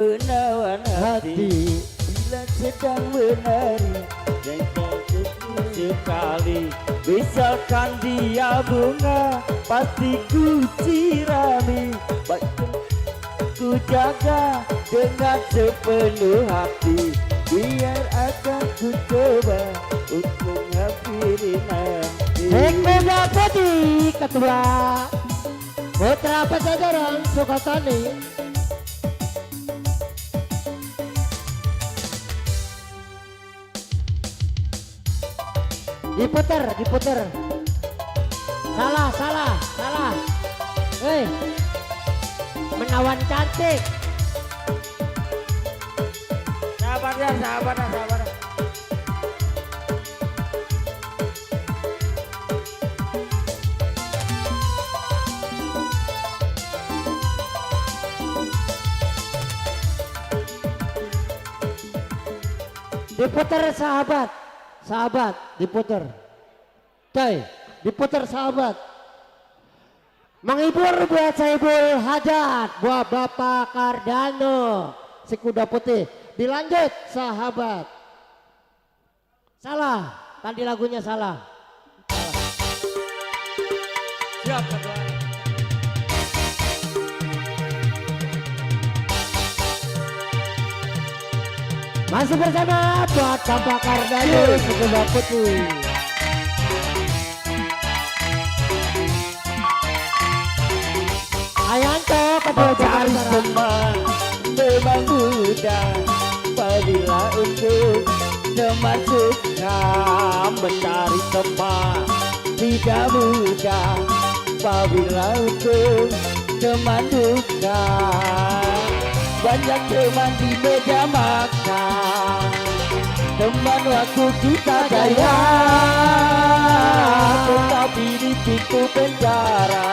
Menawan hati bila sedang menari dan tertutup sekali. Misalkan dia bunga pasti ku sirami, baik ku jaga dengan sepenuh hati. Biar akan ku coba untuk menghampiri nanti. Hikmah Putih Ketua Putra Pajajaran Sukatani. Diputer. Salah. Hei, menawan cantik. Sabar. Diputer sahabat, diputer. Coy, diputer sahabat. Menghibur buat Saibul Hajat, buat Bapak Cardano, si kuda putih. Dilanjut sahabat. Salah, tadi lagunya salah. Siap Ketua. Masih bersama buat Bapak Cardano, si kuda putih. Ayanto Ketua Mencari Jakarta. teman memang mudah, bila untuk teman suka. Mencari teman tidak mudah, bila untuk teman duka. Banyak teman di meja makan, teman waktu kita jaya, tetapi di pintu penjara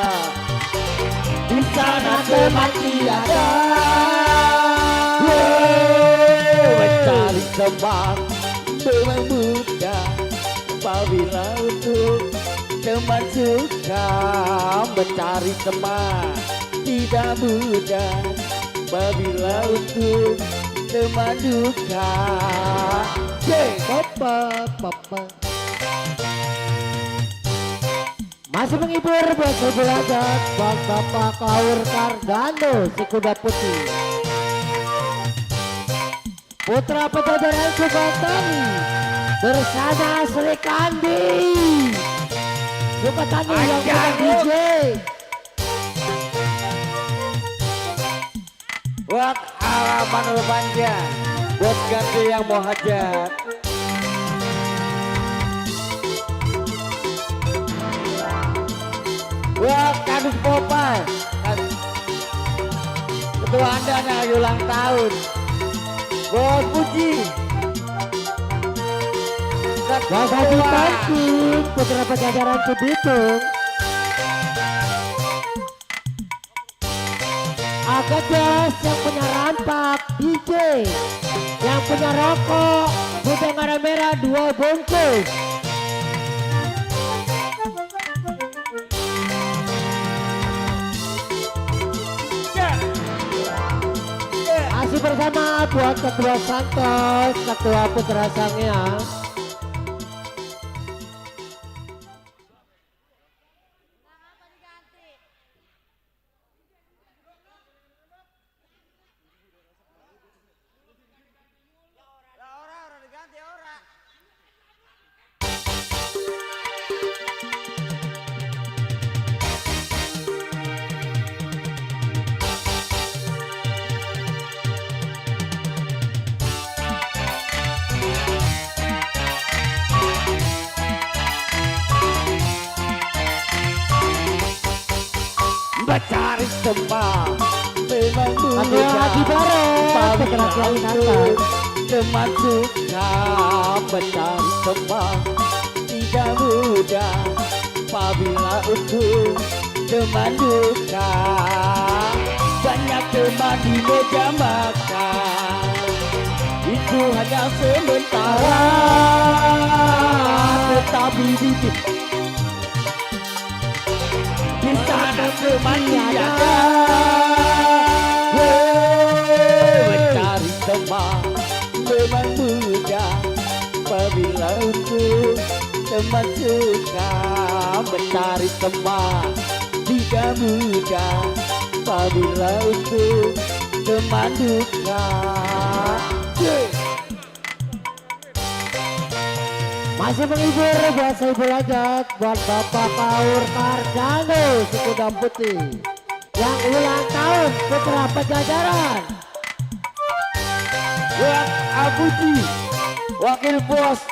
di sana teman tiada. Mencari teman memang mudah, apabila untuk teman suka. Mencari teman tidak mudah, apabila untuk teman duka. Papa. Masih menghibur buat belajar buat Bapak Kaur Cardano, si kuda putih. Putra Pajajaran Sukatani bersama Sri Kandi Sukatani yang punya DJ. Buat alaman panjang, buat ganti yang mau hajat. Buat kadus Popal, ketua anda nih ulang tahun. Buat Puji, Bapak Ditanting Putra Pajajaran Cibitung. Agadas yang punya rampak DJ, yang punya rokok putih merah 2 bungkus. Masih bersama buat Ketua Santos, Ketua Putra Sangyang. mencari teman memang Ketua mudah, Haji Bareng, apabila Ketua untuk teman suka. Mencari teman tidak mudah, apabila untuk teman duka. Banyak teman di meja makan, itu hanya sementara, tetapi di sana teman tiada. teman memang mudah. Apabila untuk teman suka mencari teman tidak mudah. Apabila untuk teman duka. Masih menghibur buat saya belajar buat Bapak Kaur Kardano Sekuda Putih yang ulang tahun Putra Pajajaran. Buat Abuji wakil bos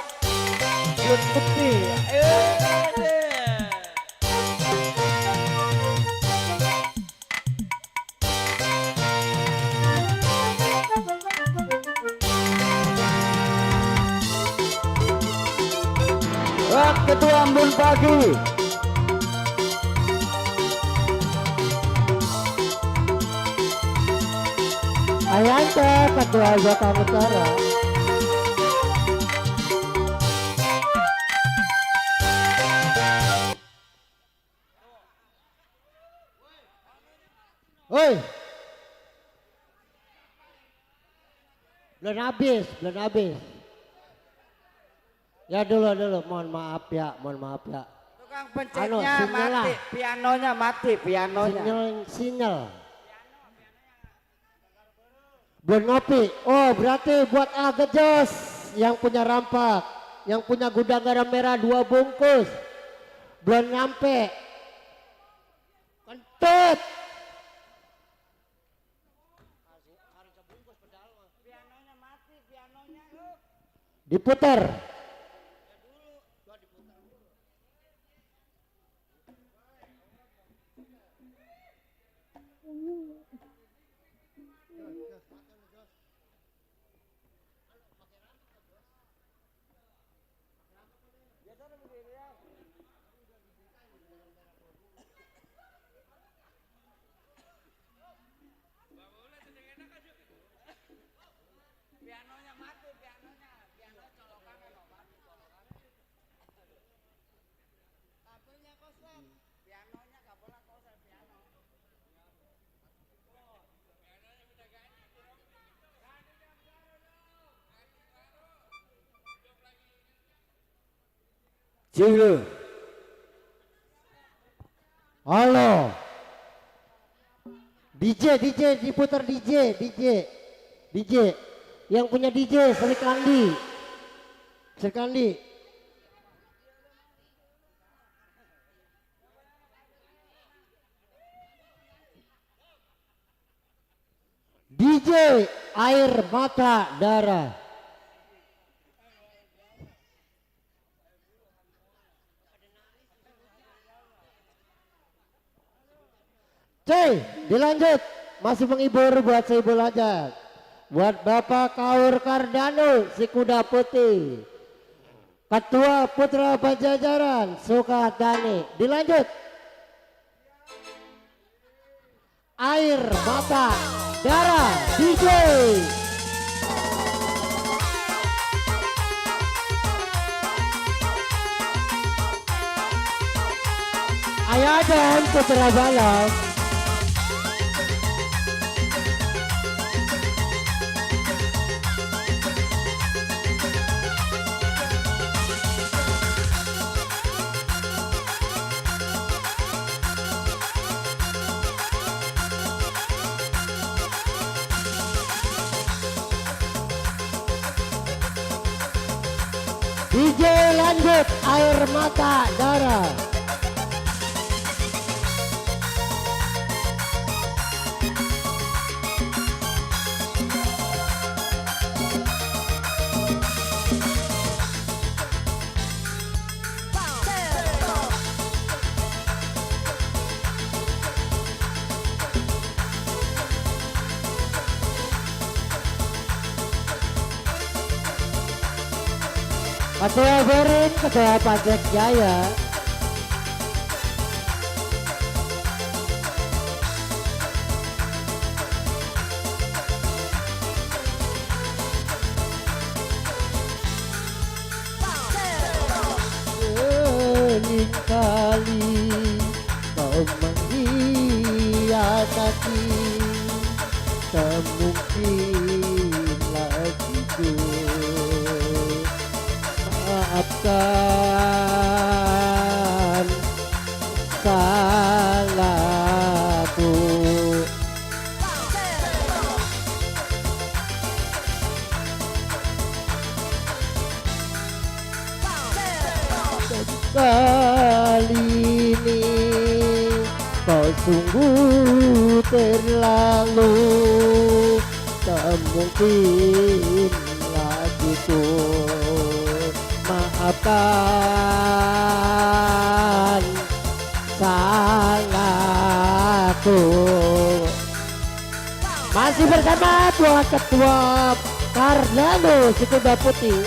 Yud Putih. Buat Ketua Embun Pagi Ayante Ketua Jakarta Utara. Oi, belum habis. Ya dulu, mohon maaf ya. tukang pencetnya mati, pianonya Sinyal. Belum ngopi. Oh berarti buat Agejos yang punya rampak, yang punya gudang garam merah 2 bungkus. Belum nyampe. Kentut. Diputar. Cilu. Halo. DJ diputar DJ. Yang punya DJ Serikandi. DJ Air Mata Darah. Cuy, dilanjut. Masih menghibur buat saya belajar. Buat Bapak Kaur Kardano Sekuda Putih, Ketua Putra Pajajaran Sukadani. Dilanjut. Air Mata Darah DJ. Ayah dan Putra Balam. DJ lanjut Air Mata Darah. Ketua Berin, Ketua Pajak Jaya. Seringkali kau menghiasati, tak mungkinlah kali ini kau sungguh terlalu, tak mungkin lagi tuh maafkan salahku. Masih bersama Tua Ketua Cardano Sikuda Putih.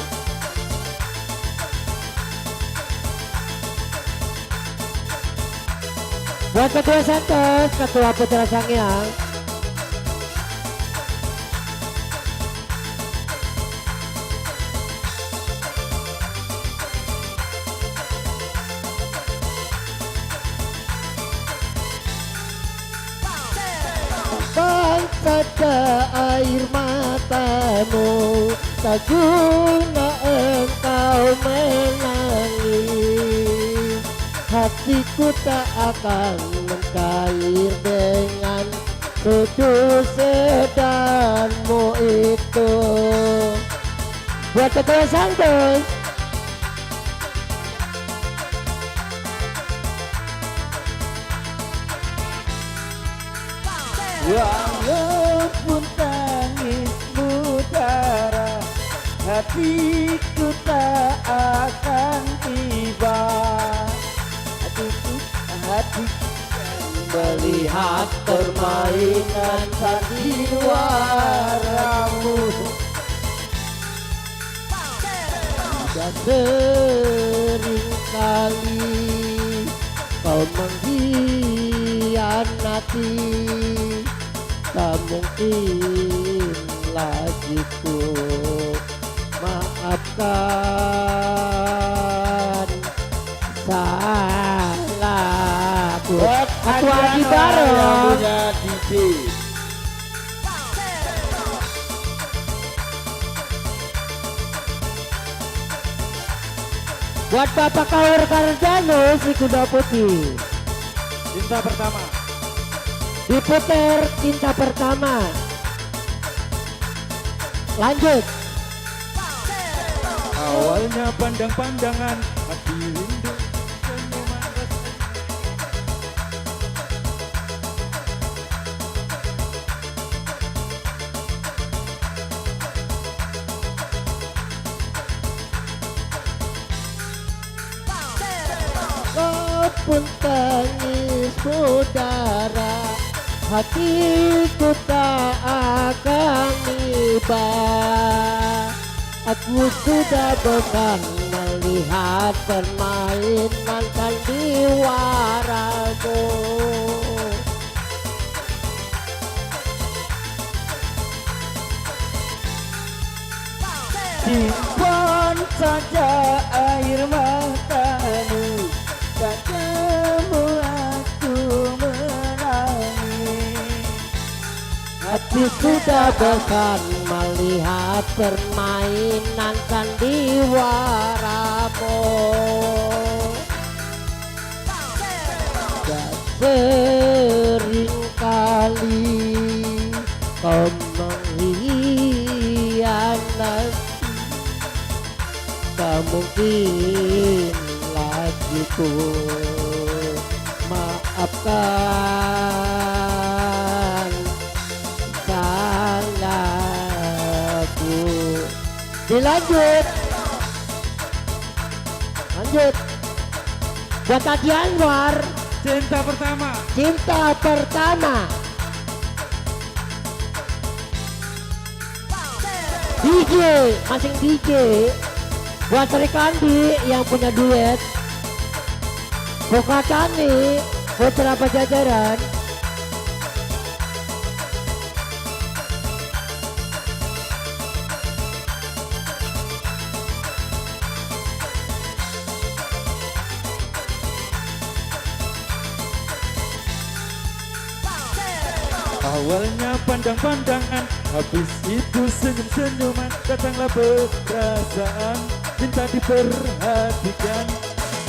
Buat Ketua Santos, Ketua Putra Sangyang. Saja air matamu, tak guna engkau menangis. Hatiku tak akan mencair dengan putus sedanmu itu. Buat Ketua Santos. Walaupun tangismu darah, hatiku tak akan tiba. Hatiku melihat permainan sandiwaramu. Sudah sering kali kau mengkhianati, tak mungkin lagi ku maafkan salahku. Aku lagi bareng buat Bapak Kaur Cardano Sikuda Putih. Cinta pertama. Diputer cinta pertama. Lanjut. Awalnya pandang-pandangan, hati rindu senyuman rasa. Kau pun tangis saudara, hatiku tak akan iba. Aku sudah bosan melihat permainan sandiwaramu. Simpan saja air matamu, padamu aku menangis. Hati sudah bosan melihat permainan sandiwaramu. Dan sering kali kau mengkhianati, tak mungkin lagi ku maafkan salahku. Dilanjut. Lanjut. Buat Adi Anwar. Cinta pertama. Cinta pertama. DJ, masing DJ. Buat Sri Kandi yang punya duet. Bokatani, Putra Pajajaran. Awalnya pandang-pandangan, habis itu senyum-senyuman. Datanglah perasaan, cinta diperhatikan.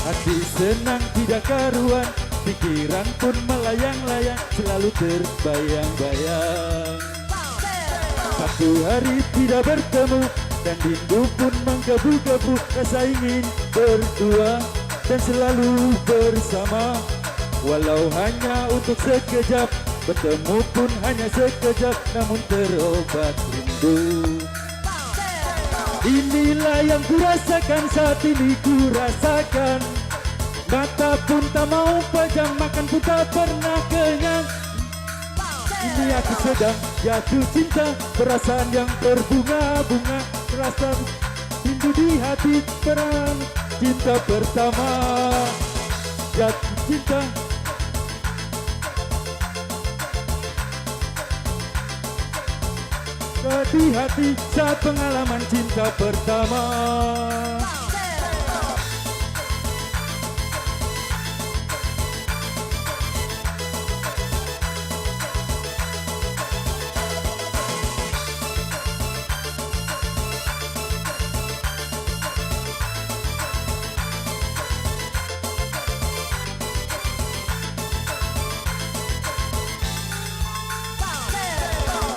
Hati senang tidak karuan, pikiran pun melayang-layang, selalu terbayang-bayang. Satu hari tidak bertemu, dan rindu pun menggebu-gebu. Rasa ingin berdua, dan selalu bersama. Walau hanya untuk sekejap, bertemu pun hanya sekejap, namun terobat rindu. Inilah yang kurasakan saat ini kurasakan. Mata pun tak mau pejam, makan pun tak pernah kenyang. Ini aku sedang jatuh cinta, perasaan yang berbunga-bunga, rasa rindu di hati, perang cinta pertama. Jatuh cinta, di hati saat pengalaman cinta pertama.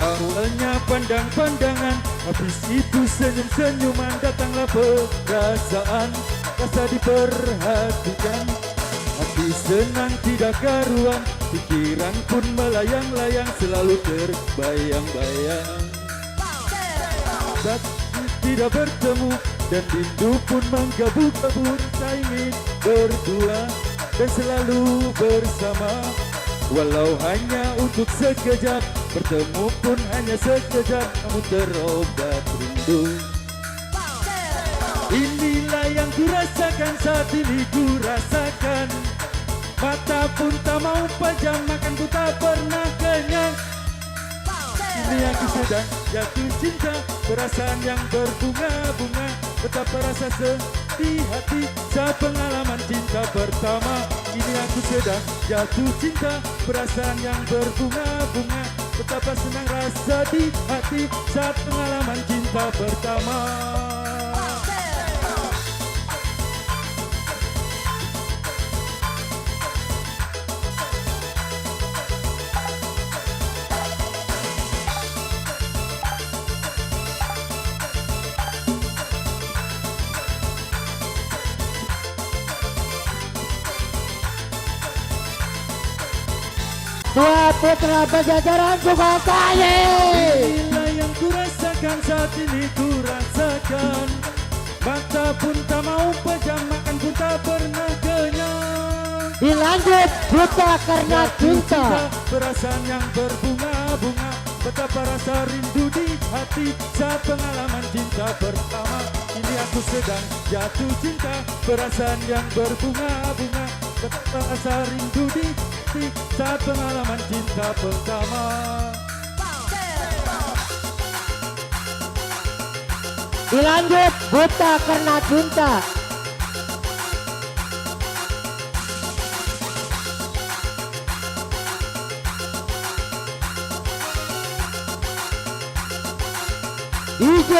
Awalnya pandang-pandangan, habis itu senyum-senyuman, datanglah perasaan, rasa diperhatikan. Hati senang tidak karuan, pikiran pun melayang-layang, selalu terbayang-bayang. Saat tidak bertemu dan rindu pun menggebu-gebu, kita ingin berdua dan selalu bersama. Walau hanya untuk sekejap, bertemu pun hanya sekejap, namun terobat rindu. Inilah yang kurasakan saat ini kurasakan. Mata pun tak mau pejam, makan pun tak pernah kenyang. Ini aku sedang jatuh cinta, perasaan yang berbunga-bunga, betapa rasa sedih hati saat pengalaman cinta pertama. Ini aku sedang jatuh cinta, perasaan yang berbunga-bunga, betapa senang rasa di hati saat pengalaman cinta pertama. Tua putra Pajajaran Sukasari. Inilah yang kurasakan saat ini kurasakan. Mata pun tak mau pejam, makan pun tak pernah kenyang. Dilanjut buta karena cinta. Perasaan yang berbunga-bunga, betapa rasa rindu di hati saat pengalaman cinta pertama. Ini aku sedang jatuh cinta, perasaan yang berbunga-bunga, betapa rasa rindu di hati saat pengalaman cinta pertama. Dilanjut buta karena cinta. DJ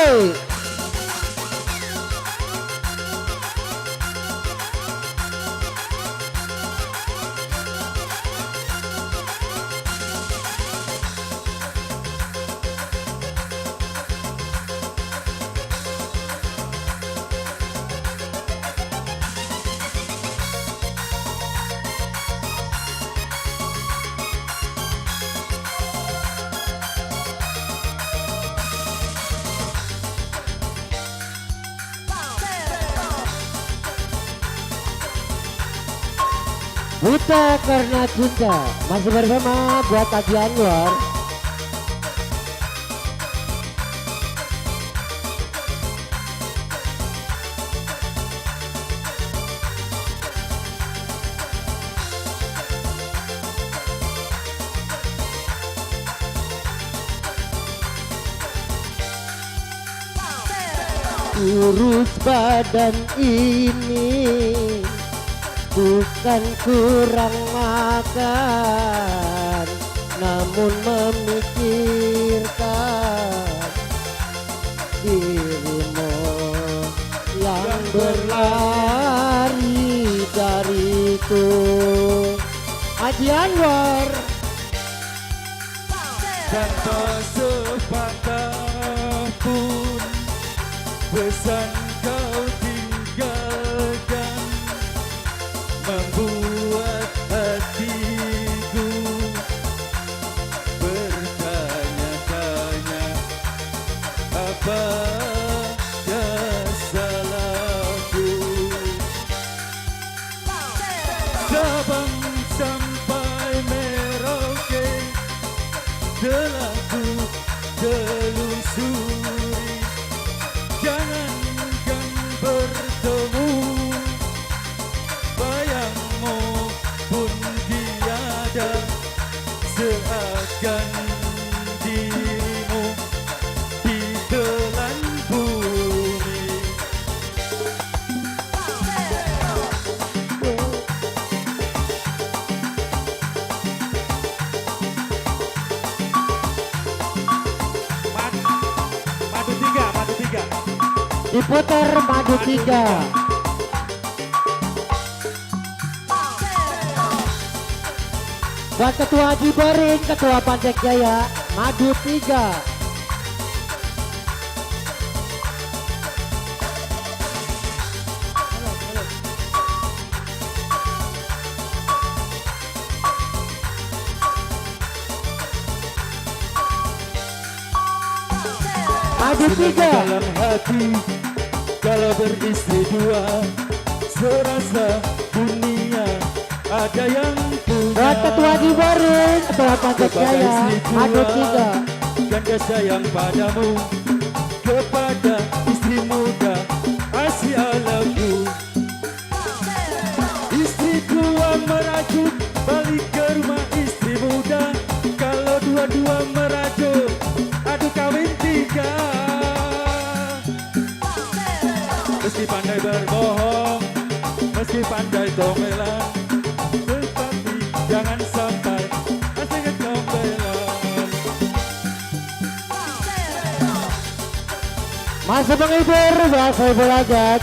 buta karena cinta masih bersama buat Haji Anwar. Urus badan ini bukan kurang makan, namun memikirkan dirimu yang berlari dariku. Haji Anwar. Tanpa sepatah pun pesan kau tinggalkan, pada salahku. Sabang sampai Merauke telah ku telusuri, jangankan bertemu, bayangmu pun tiada, seakan dirimu ditelan bumi. Madu tiga. Diputar madu 3. Buat Ketua Haji Borin, Ketua Panjek Jaya, madu 3. Madu 3. Dalam hati kalau beristri dua, serasa dunia ada yang punya. Buat Ketua Haji Borin, Ketua Panjek Jaya, madu 3. Ganda sayang padamu, kepada istri muda, I say I love you. Istri tua merajuk, balik ke rumah istri muda. Kalau dua-dua merajuk, aduh kawin 3. Meski pandai berbohong, meski pandai tomelan, tetapi jangan sampai asik ketombelan. Masih menghibur bahasa ibu lajat.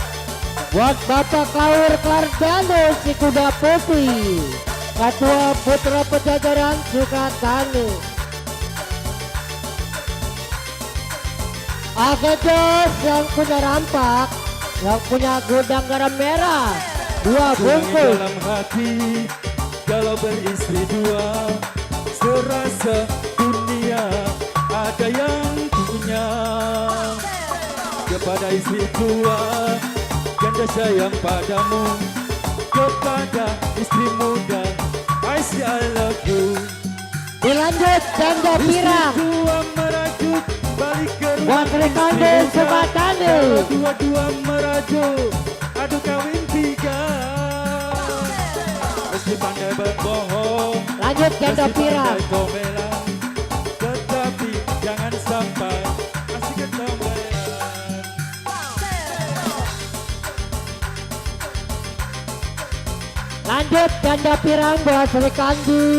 Buat Bapak Klaur Klardano si kuda putih, Ketua Putra Pejajaran Sukatani. Agedos yang punya rampak, yang punya gudang garam merah, 2 bungkus. Dalam hati kalau beristri dua, serasa dunia ada yang punya. Kepada istri tua, ganda sayang padamu, kepada istri muda, I say I love you. Dilanjut Janda Pirang, Istri tua merajuk, balik ke rumah buat Rekondo istri muda. Sumatani. Kalau dua-dua merajuk, aduh kawin 3. Meski pandai berbohong, Lanjut Janda meski Pirang. pandai komelan, tetapi jangan sampai asik ketombelan. Lanjut Janda Pirang buat Sri Kandi.